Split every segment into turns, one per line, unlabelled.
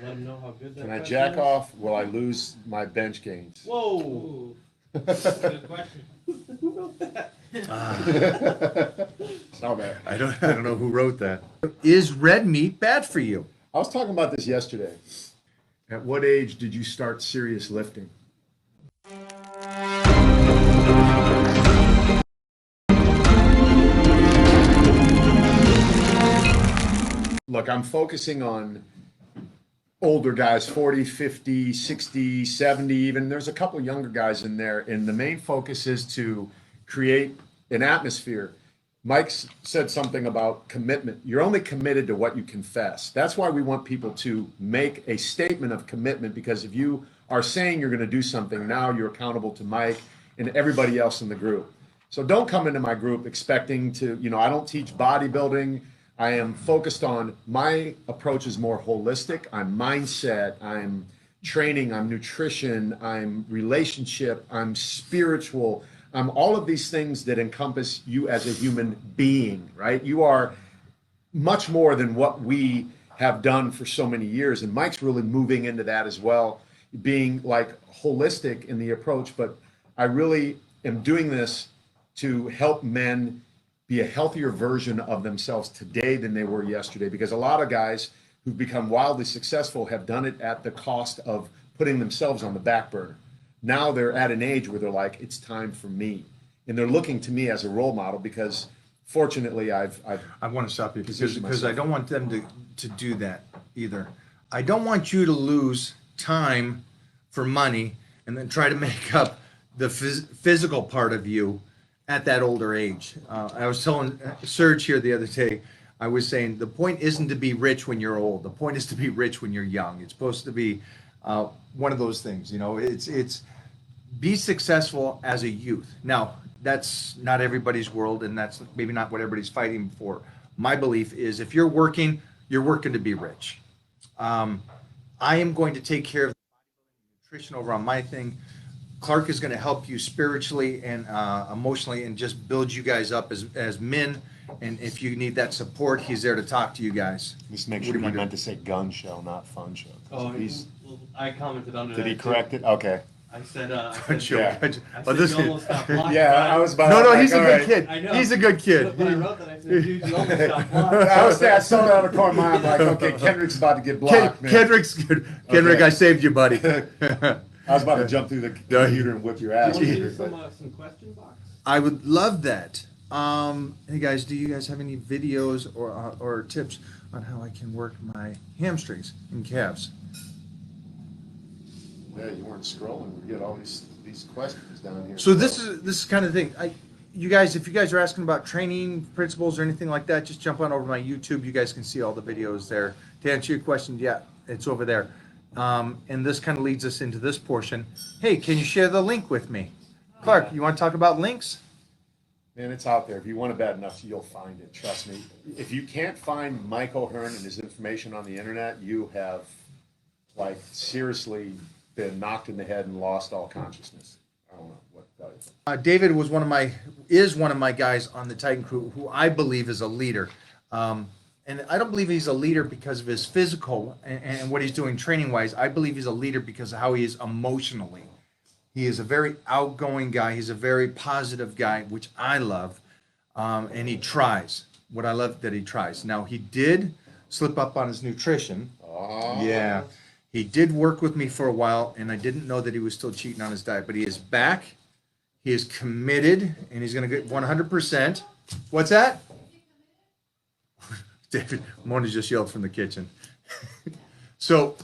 Let them know how good that
Can I
question
jack
is.
off? Will I lose my bench gains?
Whoa.
Good question.
Who wrote that?
Saw that.
I don't know who wrote that. Is red meat bad for you?
I was talking about this yesterday. At what age did you start serious lifting? Look, I'm focusing on older guys, 40, 50, 60, 70 even. There's a couple younger guys in there, and the main focus is to create an atmosphere. Mike said something about commitment. You're only committed to what you confess. That's why we want people to make a statement of commitment, because if you are saying you're going to do something, now you're accountable to Mike and everybody else in the group. So don't come into my group expecting to, I don't teach bodybuilding. I am focused on, my approach is more holistic. I'm mindset, I'm training, I'm nutrition, I'm relationship, I'm spiritual. I'm all of these things that encompass you as a human being, right? You are much more than what we have done for so many years. And Mike's really moving into that as well, being like holistic in the approach. But I really am doing this to help men be a healthier version of themselves today than they were yesterday. Because a lot of guys who've become wildly successful have done it at the cost of putting themselves on the back burner. Now they're at an age where they're like, it's time for me. And they're looking to me as a role model because fortunately I
want to stop you
positioned
because I
myself.
don't want them to do that either. I don't want you to lose time for money and then try to make up the physical part of you at that older age. I was telling Serge here the other day, I was saying the point isn't to be rich when you're old. The point is to be rich when you're young. It's supposed to be one of those things, it's be successful as a youth. Now, that's not everybody's world, and that's maybe not what everybody's fighting for. My belief is if you're working to be rich. I am going to take care of nutrition over on my thing. Clark is going to help you spiritually and emotionally and just build you guys up as men. And if you need that support, he's there to talk to you guys.
Just make
What
sure
do you
he
want to
meant to say gun show, not fun show.
Oh,
He's-
I commented under
Did
that
he
too.
correct it? Okay.
I said,
Good show.
Yeah.
Good show.
I
Oh,
said
this
you
kid-
almost got blocked.
Yeah, I was about
No,
like,
he's a
all
good
right.
kid.
I know.
He's a good kid.
When I wrote that, I said, dude, you almost got blocked.
I saw it out of the corner of my eye. I'm like, okay, Kendrick's about to get blocked, man.
Kendrick's good. Kendrick,
Okay.
I saved you, buddy.
I was about to jump through the computer and whip your ass.
Want to do
but-
some question box?
I would love that. Hey guys, do you guys have any videos or tips on how I can work my hamstrings and calves?
Yeah, you weren't scrolling. We get all these questions down here.
So this is kind of thing. You guys, if you guys are asking about training principles or anything like that, just jump on over to my YouTube. You guys can see all the videos there. To answer your question, yeah, it's over there. And this kind of leads us into this portion. Hey, can you share the link with me? Clark, you want to talk about links?
Man, it's out there. If you want it bad enough, you'll find it. Trust me. If you can't find Mike OHearn and his information on the internet, you have, like, seriously been knocked in the head and lost all consciousness. I don't know what to tell you.
David was one of my guys on the Titan crew who I believe is a leader. And I don't believe he's a leader because of his physical and what he's doing training wise. I believe he's a leader because of how he is emotionally. He is a very outgoing guy. He's a very positive guy, which I love. And he tries. What I love that he tries. Now, he did slip up on his nutrition.
Oh.
Yeah. He did work with me for a while, and I didn't know that he was still cheating on his diet. But he is back. He is committed, and he's going to get 100%. What's that? David, Mona just yelled from the kitchen. So,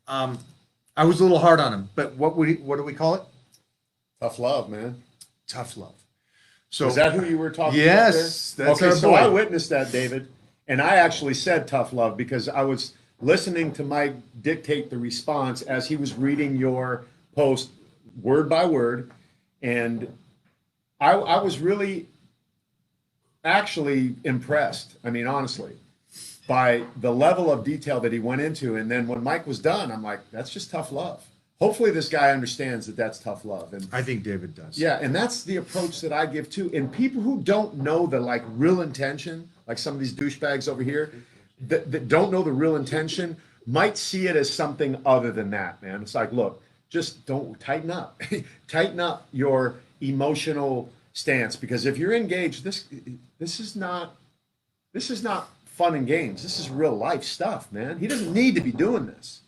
I was a little hard on him, but what do we call it?
Tough love, man.
Tough love. So
Is that who you were talking
Yes,
about?
that's
Okay,
our
so
boy.
I witnessed that, David, and I actually said tough love because I was listening to Mike dictate the response as he was reading your post word by word, and I was really actually impressed. I mean, honestly, by the level of detail that he went into. And then when Mike was done, I'm like, that's just tough love. Hopefully this guy understands that that's tough love. And
I think David does.
yeah, and that's the approach that I give too. And people who don't know the like real intention, like some of these douchebags over here, that don't know the real intention, might see it as something other than that, man. It's like, look, just don't tighten up. Tighten up your emotional stance, because if you're engaged, this is not fun and games. This is real life stuff, man. He doesn't need to be doing this.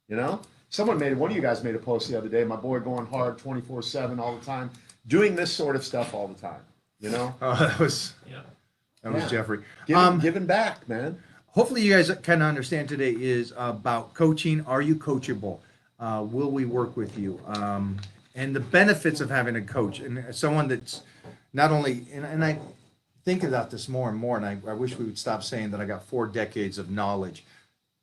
You know? One of you guys made a post the other day, my boy going hard 24/7 all the time, doing this sort of stuff all the time. You know?
Oh, that was
Yeah.
Jeffrey.
Giving back, man.
Hopefully you guys kind of understand today is about coaching. Are you coachable? Will we work with you? And the benefits of having a coach and someone that's not only, and I think about this more and more, and I wish we would stop saying that I got 4 decades of knowledge.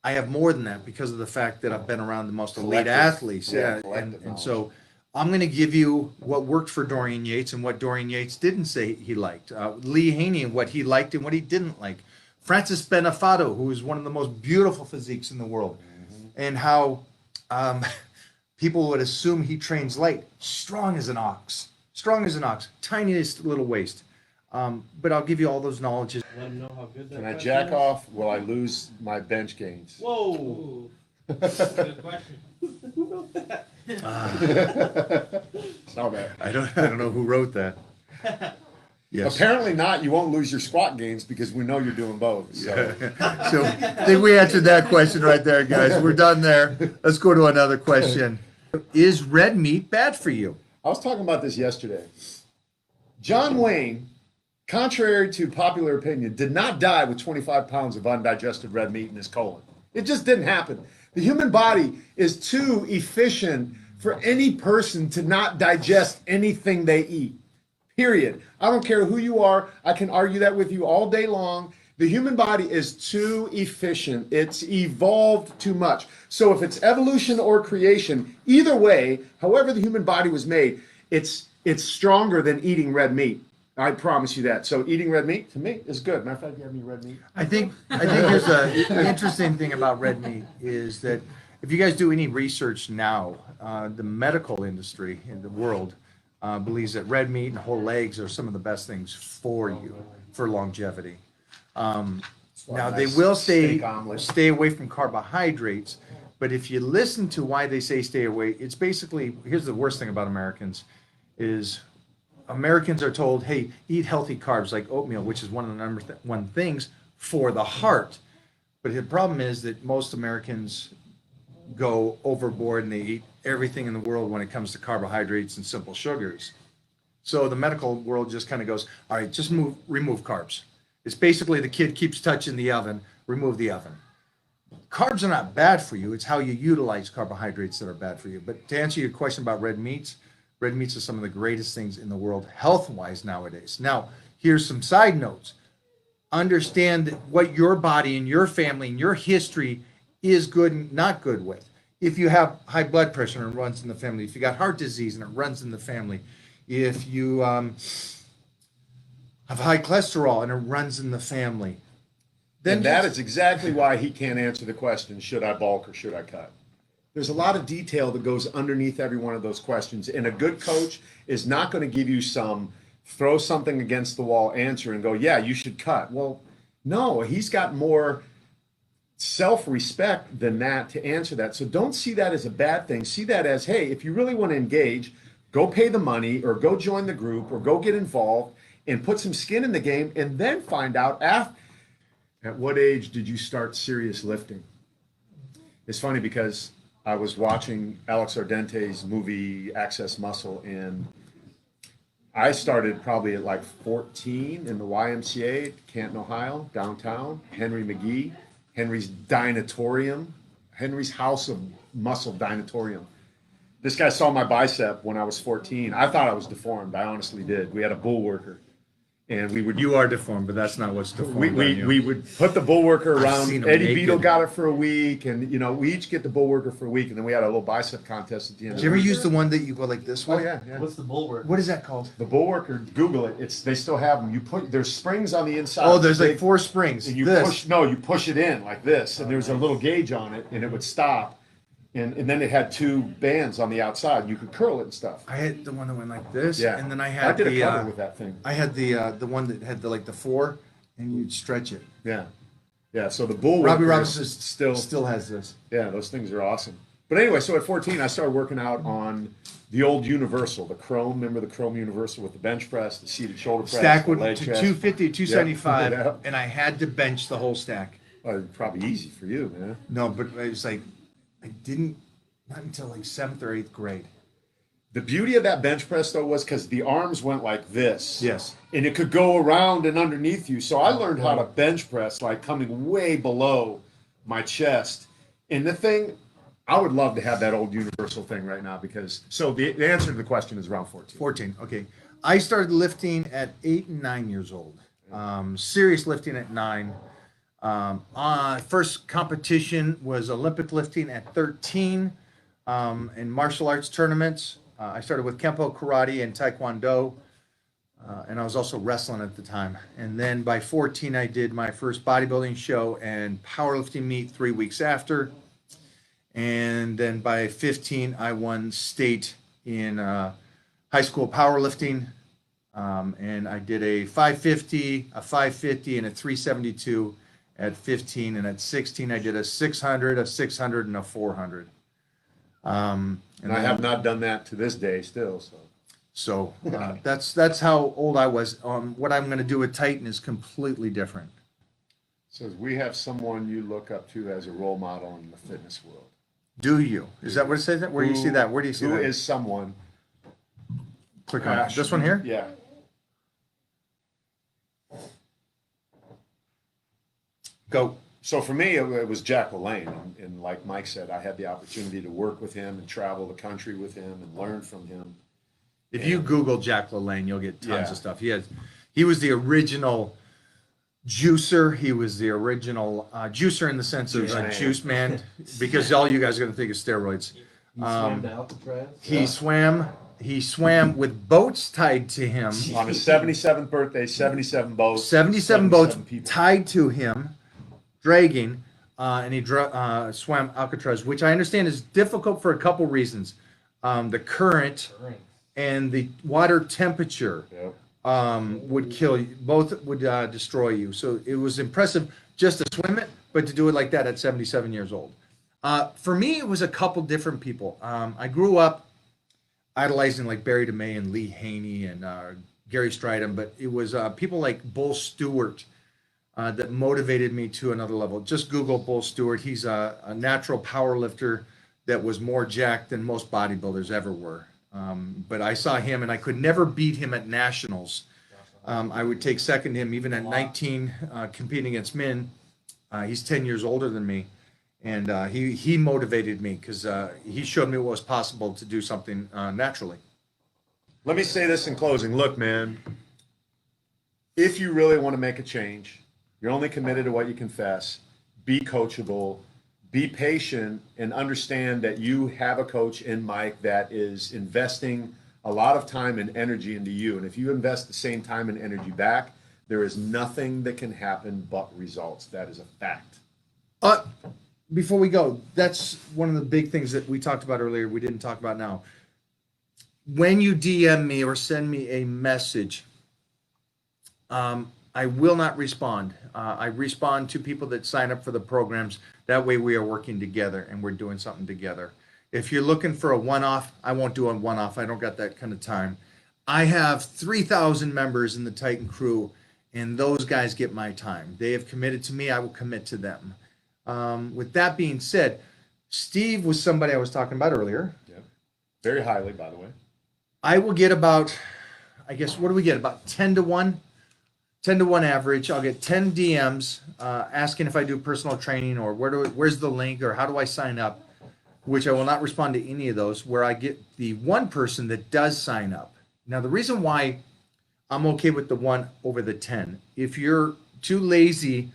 I have more than that because of the fact that I've been around the most elite
Collective.
athletes.
Yeah,
And
collective
so I'm going to give you what worked for Dorian Yates and what Dorian Yates didn't say he liked. Lee Haney and what he liked and what he didn't like. Francis Benefato, who is one of the most beautiful physiques in the world, and how people would assume he trains light. Strong as an ox, tiniest little waist. But I'll give you all those knowledges.
Let them know how good that
Can I
question
jack
is.
off? Will I lose my bench gains?
Whoa.
Ooh. Good question.
Who wrote that?
Saw that.
I don't know who wrote that. Yes.
Apparently not. You won't lose your squat gains because we know you're doing both. So.
So I think we answered that question right there, guys. We're done there. Let's go to another question. Is red meat bad for you?
I was talking about this yesterday. John Wayne, contrary to popular opinion, did not die with 25 pounds of undigested red meat in his colon. It just didn't happen. The human body is too efficient for any person to not digest anything they eat. Period. I don't care who you are. I can argue that with you all day long. The human body is too efficient. It's evolved too much. So if it's evolution or creation, either way, however the human body was made, it's stronger than eating red meat. I promise you that. So eating red meat, to me, is good. Matter of fact, you have any red meat?
I think here's the interesting thing about red meat is that if you guys do any research now, the medical industry in the world believes that red meat and whole eggs are some of the best things for you for longevity. Now they will
steak omelet.
stay away from carbohydrates, but if you listen to why they say stay away, it's basically, here's the worst thing about Americans is Americans are told, hey, eat healthy carbs like oatmeal, which is one of the number one things for the heart. But the problem is that most Americans go overboard and they eat everything in the world when it comes to carbohydrates and simple sugars. So the medical world just kind of goes, all right, just remove carbs. It's basically the kid keeps touching the oven, remove the oven. Carbs are not bad for you. It's how you utilize carbohydrates that are bad for you. But to answer your question about red meats are some of the greatest things in the world health-wise nowadays. Now, here's some side notes. Understand what your body and your family and your history is good and not good with. If you have high blood pressure and it runs in the family, if you got heart disease and it runs in the family, if you have high cholesterol and it runs in the family, then
And that is exactly why he can't answer the question, should I bulk or should I cut? There's a lot of detail that goes underneath every one of those questions. And a good coach is not going to give you some throw something against the wall answer and go, yeah, you should cut. Well, no, he's got more self-respect than that to answer that. So don't see that as a bad thing. See that as, hey, if you really want to engage, go pay the money or go join the group or go get involved and put some skin in the game and then find out at what age did you start serious lifting? It's funny because I was watching Alex Ardente's movie Access Muscle, and I started probably at like 14 in the YMCA, Canton, Ohio, downtown. Henry McGee, Henry's Dynatorium, Henry's House of Muscle Dynatorium. This guy saw my bicep when I was 14. I thought I was deformed. I honestly did. We had a bull worker. And we would
you are deformed, but that's not what's deformed on you.
we would put the bull worker
I've
around.
seen 'em
Eddie
naked.
Beetle got it for a week, and we each get the bull worker for a week, and then we had a little bicep contest at the end.
Did you ever use the one that you go like this
Oh
way?
yeah.
What's the bulwark?
What is that called?
The bull worker. Google it. They still have them. There's springs on the inside.
Oh, there's like
They-
4 springs.
And you
This.
push it in like this, and there's a little gauge on it, and it would stop, and then it had 2 bands on the outside, and you could curl it and stuff.
I had the one that went like this,
Yeah,
and then I
I
had
did a
the
cover with that thing.
I had the one that had the 4, and you'd stretch it.
Yeah. Yeah, so the bull
Robbie
whippers
Robinson
still,
has this.
yeah, those things are awesome. But anyway, so at 14, I started working out on the old Universal, the Chrome. Remember the Chrome Universal with the bench press, the seated shoulder press,
Stack
the
would
leg
to
press.
250, 275,
Yeah.
and I had to bench the whole stack.
Well, probably easy for you, man.
No, but it was like I didn't not until like 7th or 8th grade.
The beauty of that bench press though was because the arms went like this.
Yes.
And it could go around and underneath you. So I learned how to bench press like coming way below my chest. And the thing, I would love to have that old Universal thing right now because, so the answer to the question is around 14.
14. Okay. I started lifting at 8 and 9 years old. Serious lifting at 9. First competition was Olympic lifting at 13 in martial arts tournaments. I started with Kempo, karate, and Taekwondo. And I was also wrestling at the time. And then by 14, I did my first bodybuilding show and powerlifting meet 3 weeks after. And then by 15, I won state in high school powerlifting. And I did a 550, a 550, and a 372 at 15. And at 16, I did a 600, a 600, and a 400.
And I have not done that to this day still.
So that's how old I was. What I'm going to do with Titan is completely different.
Says we have someone you look up to as a role model in the fitness world.
Do you? Is that what it says? Where do you see that? Where do you see that?
Who is someone?
Click on it. This one here?
Yeah.
Go.
So for me, it was Jack LaLanne. And like Mike said, I had the opportunity to work with him and travel the country with him and learn from him.
If you Google Jack LaLanne, you'll get tons
Yeah.
of stuff. He was the original juicer. He was the original juicer in the sense of
Juice man.
juice man, because all you guys are going to think of steroids.
You swam to Alcatraz?
He swam with boats tied to him.
On his 77th birthday, 77 boats.
77 boats
people.
tied to him, dragging, and he swam Alcatraz, which I understand is difficult for a couple reasons. The current and the water temperature
Yep.
would kill you. Both would destroy you. So it was impressive just to swim it, but to do it like that at 77 years old. For me, it was a couple different people. I grew up idolizing like Barry DeMay and Lee Haney and Gary Stridham, but it was people like Bull Stewart that motivated me to another level. Just Google Bull Stewart. He's a natural power lifter that was more jacked than most bodybuilders ever were. But I saw him and I could never beat him at nationals. I would take second to him even at 19 competing against men. He's 10 years older than me. And he motivated me because he showed me what was possible to do something naturally.
Let me say this in closing. Look, man, if you really want to make a change, you're only committed to what you confess. Be coachable, be patient, and understand that you have a coach in Mike that is investing a lot of time and energy into you. And if you invest the same time and energy back, there is nothing that can happen but results. That is a fact.
Before we go, that's one of the big things that we talked about earlier. We didn't talk about now. When you DM me or send me a message, I will not respond. I respond to people that sign up for the programs. That way we are working together and we're doing something together. If you're looking for a one-off, I won't do a one-off. I don't got that kind of time. I have 3,000 members in the Titan crew, and those guys get my time. They have committed to me. I will commit to them. With that being said, Steve was somebody I was talking about earlier.
Yep. Very highly, by the way.
I will get about, I guess, what do we get? About 10 to 1? 10 to 1 average. I'll get 10 DMs asking if I do personal training or where's the link or how do I sign up, which I will not respond to any of those, where I get the one person that does sign up. Now, the reason why I'm okay with the 1 over the 10, if you're too lazy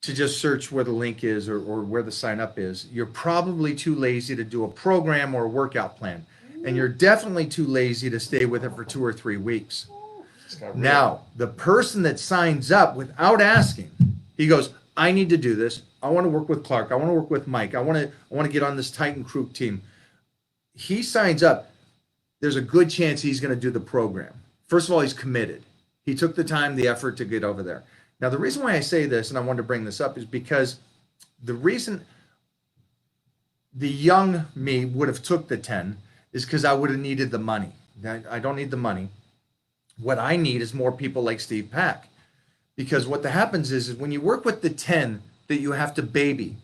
to just search where the link is or where the sign up is, you're probably too lazy to do a program or a workout plan. And you're definitely too lazy to stay with it for 2 or 3 weeks. Now, the person that signs up without asking, he goes, I need to do this. I want to work with Clark. I want to work with Mike. I want to get on this Titan Crew team. He signs up. There's a good chance he's going to do the program. First of all, he's committed. He took the time, the effort to get over there. Now, the reason why I say this, and I wanted to bring this up, is because the reason the young me would have took the 10 is because I would have needed the money. I don't need the money. What I need is more people like Steve Pack. Because what happens is when you work with the 10 that you have to baby,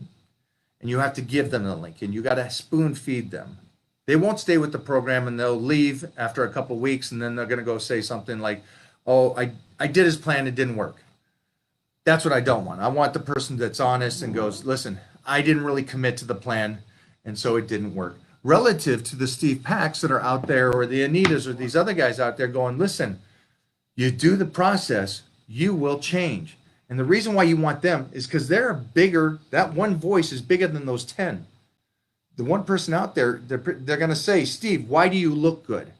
and you have to give them the link, and you got to spoon feed them, they won't stay with the program, and they'll leave after a couple of weeks, and then they're going to go say something like, oh, I did his plan, it didn't work. That's what I don't want. I want the person that's honest and goes, listen, I didn't really commit to the plan, and so it didn't work. Relative to the Steve Packs that are out there, or the Anitas, or these other guys out there going, listen, you do the process, you will change. And the reason why you want them is because they're bigger. That one voice is bigger than those 10. The one person out there, they're going to say, Steve, why do you look good?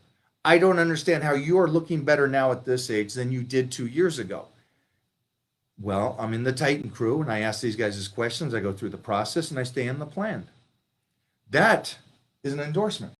I don't understand how you're looking better now at this age than you did 2 years ago. Well, I'm in the Titan crew, and I ask these guys questions. I go through the process, and I stay in the plan. That is an endorsement.